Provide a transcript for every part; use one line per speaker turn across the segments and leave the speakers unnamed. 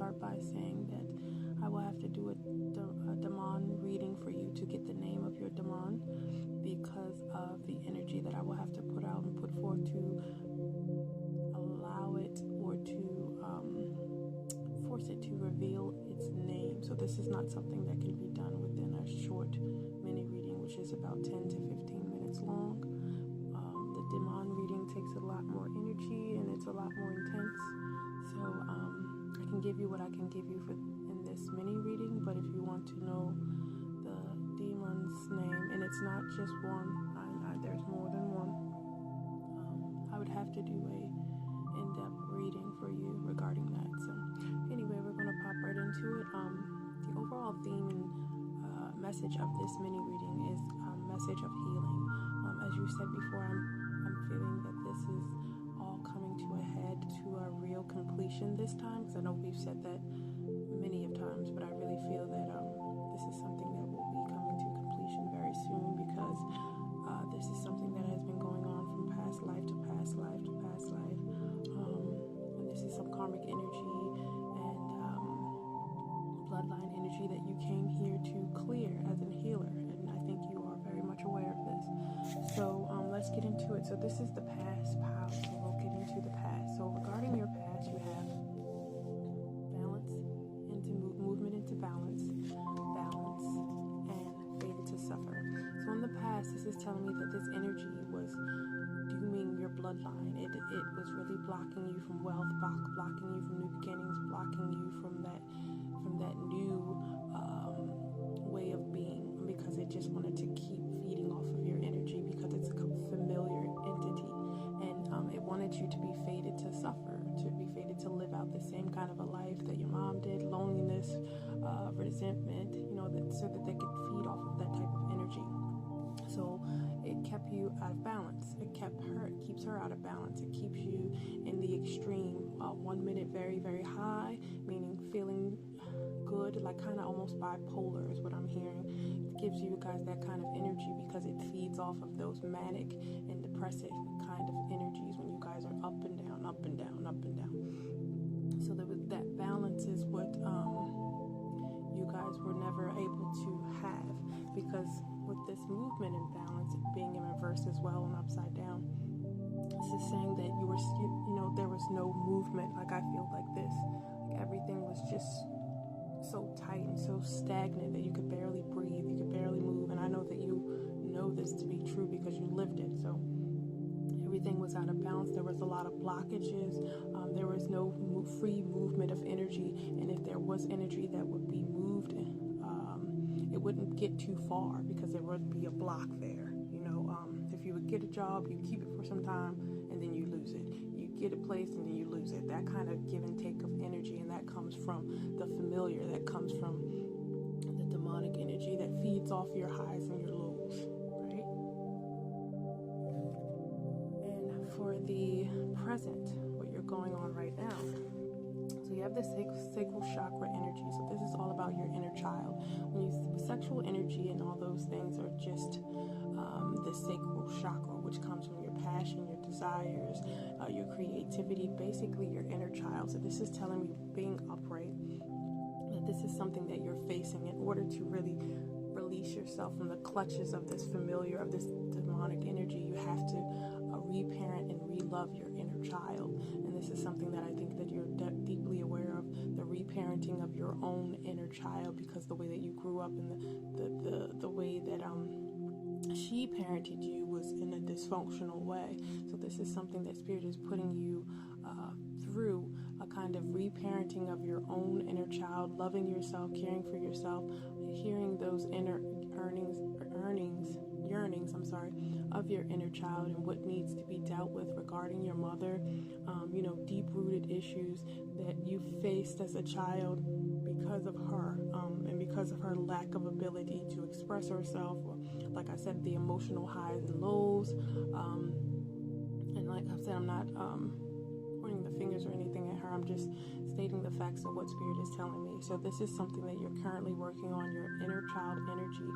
start by saying that I will have to do a daemon reading for you to get the name of your daemon, because of the energy that I will have to put out and put forth to allow it, or to force it to reveal its name. So this is not something that can be done within a short mini reading, which is about 10 to 15 minutes long. The daemon reading takes a lot more energy and it's a lot more intense. So I can give you what I can give you in this mini reading, but if you want to know the demon's name, and it's not just one, there's more than one, I would have to do a in-depth reading for you regarding that. So anyway, we're going to pop right into it. The overall theme and message of this mini reading is a message of healing. As you said before, I'm feeling that this is all coming to a head, to a real completion this time, because I know we've said that many of times, but I really feel that this is something that will be coming to completion very soon, because this is something that has been going on from past life to past life to past life, and this is some karmic energy and bloodline energy that you came here to clear as a healer, and I think you are very much aware of this. So let's get into it. So this is the past pile, so we'll get into the past. So regarding your past, you have balance into movement into balance, and fated to suffer. So in the past, this is telling me that this energy was dooming your bloodline. It was really blocking you from wealth, blocking you from new beginnings, blocking you from that new way of being, because it just wanted to keep feeding off of your energy, because it's a familiar entity, and it wanted you to be fated to suffer, to be fated to live out the same kind of a life that your mom did, loneliness, resentment, so that they could feed off of that type of energy. So it kept you out of balance. It keeps her out of balance. It keeps you in the extreme. 1 minute very, very high, meaning feeling good, like kind of almost bipolar is what I'm hearing. It gives you guys that kind of energy because it feeds off of those manic and depressive kind of energies when you guys are up and down, up and down, up and down. So that balance is what you guys were never able to have, because with this movement and balance being in reverse as well and upside down, this is saying that there was no movement. Like I feel like this, like everything was just so tight and so stagnant that you could barely breathe, you could barely move. And I know that you know this to be true because you lived it. So everything was out of balance. There was a lot of blockages. There was no free movement of energy, and if there was energy that would be moved, it wouldn't get too far because there would be a block there. If you would get a job, you keep it for some time and then you lose it. You get a place and then you lose it. That kind of give and take of energy, and that comes from the familiar, that comes from the demonic energy that feeds off your highs and your lows, right? And for the present, what you're going on right now, so you have this sacral chakra energy. So this is all about your inner child. Sexual energy and all those things are just the sacral chakra, which comes from your passion, your desires, your creativity, basically your inner child. So this is telling me, being upright, that this is something that you're facing in order to really release yourself from the clutches of this familiar, of this demonic energy. You have to reparent and relove your inner child, and this is something that I think that you're deeply aware of, the reparenting of your own inner child, because the way that you grew up and the way that she parented you was in a dysfunctional way. So this is something that Spirit is putting you through, a kind of reparenting of your own inner child, loving yourself, caring for yourself, hearing those inner yearnings of your inner child and what needs to be dealt with regarding your mother, deep-rooted issues that you faced as a child because of her, and because of her lack of ability to express herself, or like I said, the emotional highs and lows, and like I said, I'm not pointing the fingers or anything at her. I'm just stating the facts of what Spirit is telling me. So this is something that you're currently working on, your inner child energy,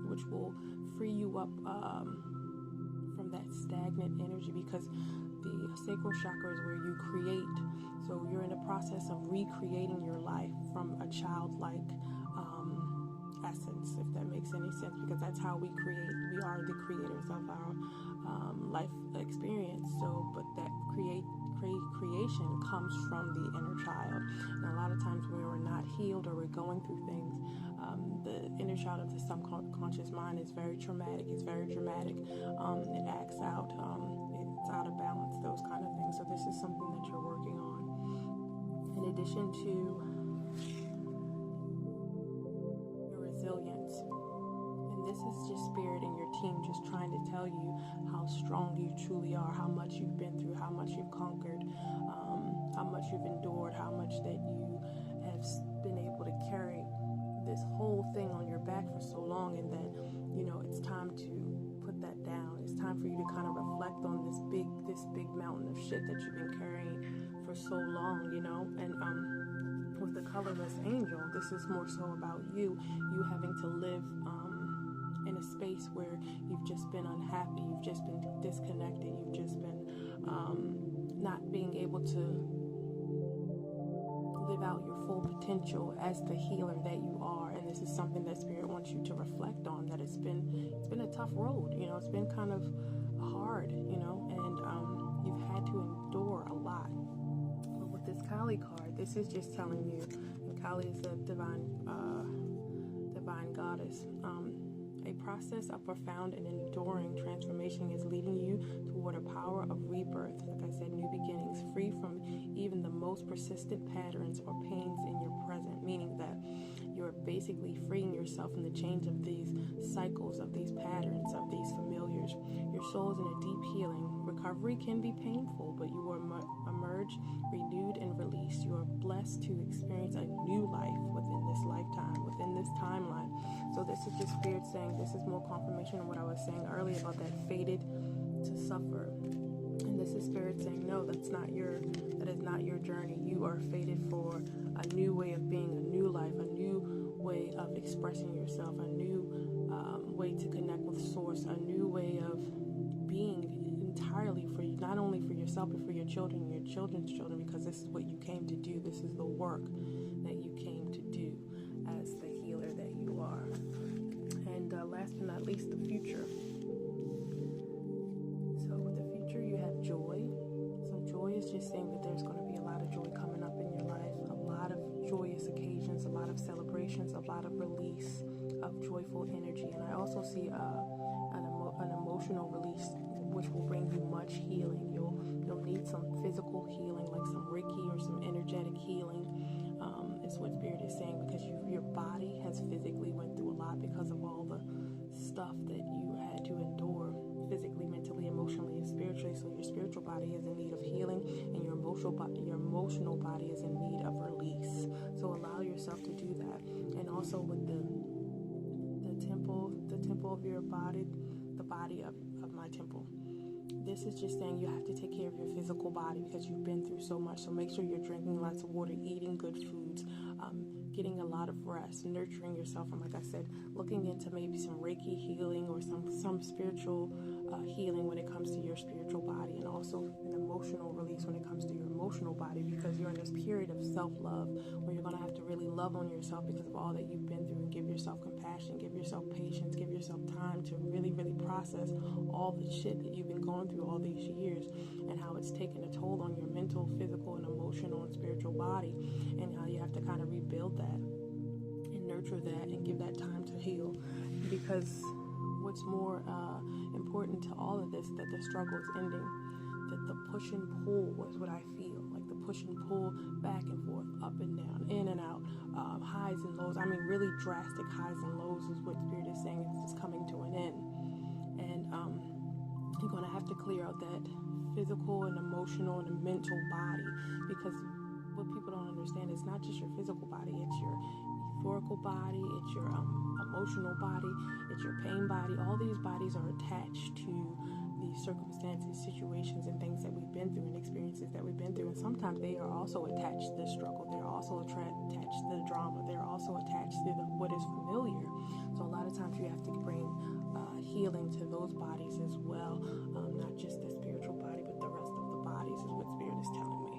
which will free you up from from that stagnant energy, because the sacral chakra is where you create. So you're in the process of recreating your life from a childlike essence, if that makes any sense, because that's how we create. We are the creators of our life experience. So, but that creation comes from the inner child. And a lot of times when we're not healed or we're going through things, the inner child of the subconscious mind is very traumatic. It's very dramatic. It acts out. It's out of balance. Those kind of things. So this is something that you're working on. In addition to your resilience. And this is just spirit and your team just trying to tell you how strong you truly are, how much you've been through, how much you've conquered, how much you've endured, how much that you have been able to carry this whole thing on your back for so long, and that, you know, it's time to put that down. It's time for you to kind of reflect on this big mountain of shit that you've been carrying for so long, you know. And with the colorless angel, this is more so about you having to live in a space where you've just been unhappy, you've just been disconnected, you've just been not being able to live out your full potential as the healer that you are. And this is something that Spirit wants you to reflect on, that it's been a tough road, you know. It's been kind of hard, you know, and you've had to endure a lot. But with this Kali card, this is just telling you, and Kali is the divine goddess, a process of profound and enduring transformation is leading you toward a power of rebirth, like I said, new beginnings, free from even the most persistent patterns or pains in your present, meaning that you're basically freeing yourself from the chains of these cycles, of these patterns, of these familiars. Your soul is in a deep healing. Recovery can be painful, but you will emerge renewed and released. You are blessed to experience a new life within this lifetime, within this timeline. So this is just Spirit saying, this is more confirmation of what I was saying earlier about that fated to suffer. And this is Spirit saying, no, that is not your journey. You are fated for a new way of being, a new life, a new way of expressing yourself, a new way to connect with Source, a new way of being entirely for you, not only for yourself, but for your children and your children's children, because this is what you came to do. This is the work that you came to do as the healer that you are. And last but not least, the future. So with the future, you have joy. So joy is just saying that there's going to be a lot of joy coming up in your life, a lot of joyous occasions, a lot of celebrations, a lot of release of joyful energy. And I also see an emotional release, which will bring you much healing. You'll need some physical healing, like some Reiki or some energetic healing. Is what Spirit is saying, because your body has physically went through a lot because of all the stuff that you had to endure physically, mentally, emotionally, and spiritually. So your spiritual body is in need of healing, and your emotional body is in need of release. So allow yourself to do that. And also with the temple of your body, the body of my temple. This is just saying you have to take care of your physical body because you've been through so much. So make sure you're drinking lots of water, eating good foods, getting a lot of rest, nurturing yourself, and like I said, looking into maybe some Reiki healing or some spiritual healing when it comes to your spiritual body, and also an emotional release when it comes to your emotional body, because you're in this period of self-love where you're going to have to really love on yourself because of all that you've been through, and give yourself compassion, give yourself patience, give yourself time to really, really process all the shit that you've been going through all these years, and how it's taken a toll on your mental, physical, and emotional and spiritual body, and how you have to kind of rebuild that and nurture that and give that time to heal. Because what's more important to all of this, that the struggle is ending, that the push and pull was what I feel, like the push and pull back and forth, up and down, in and out, highs and lows. I mean, really drastic highs and lows is what Spirit is saying is coming to an end. And you're going to have to clear out that physical and emotional and mental body, because what people don't understand is not just your physical body, it's your etherical body, it's your emotional body, it's your pain body. All these bodies are attached to these circumstances, situations, and things that we've been through and experiences that we've been through. And sometimes they are also attached to the struggle. They're also attached to the drama. They're also attached to what is familiar. So a lot of times you have to bring healing to those bodies as well. just the spiritual body, but the rest of the bodies is what Spirit is telling me.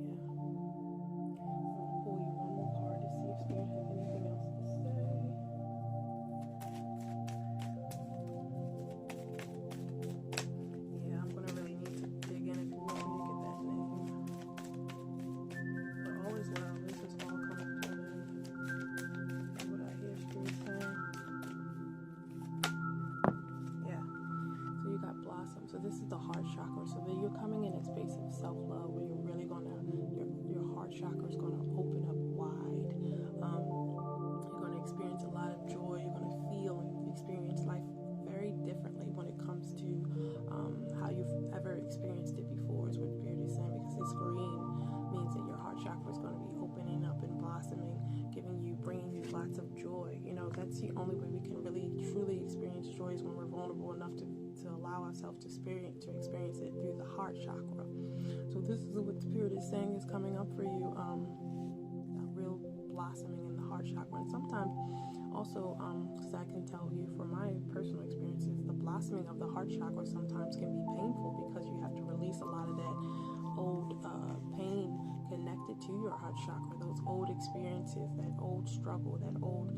Yeah. I'm going to pull you one more card to see if Spirit has anything else to say. Yeah, I'm going to really need to dig in if you want me to get that name. But all is well. This is all coming together. That's what I hear Spirit saying. Yeah. So you got blossom. So this is the heart chakra. So that you're coming in a space of self-love where you're really gonna, your heart chakra is gonna open up wide. You're gonna experience a lot of joy. You're gonna feel and experience life very differently when it comes to how you've ever experienced it before. Is what Spirit is saying, because this green means that your heart chakra is going to be opening up and blossoming, bringing you lots of joy. You know, that's the only way we can really truly experience joy, is when we're vulnerable enough to allow ourselves to experience it through the heart chakra. So this is what Spirit is saying is coming up for you, a real blossoming in the heart chakra. And sometimes also, because I can tell you from my personal experiences, the blossoming of the heart chakra sometimes can be painful, because you have to release a lot of that old pain connected to your heart chakra, those old experiences, that old struggle, that old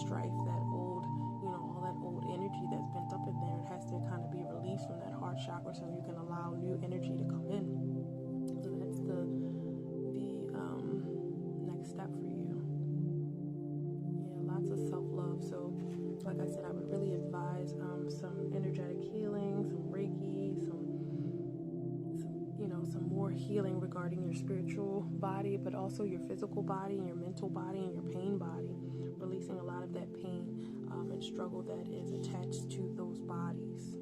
strife, that old, all that old energy that's pent up in there. It has to kind of be released from that heart chakra so you can allow new energy to come in. So that's the next step for you. Yeah, lots of self-love. So like I said, I would really advise some energetic healing, some Reiki, some more healing regarding your spiritual body, but also your physical body and your mental body and your pain body, releasing a lot of that pain and struggle that is attached to those bodies.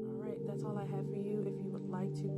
All right, that's all I have for you. If you would like to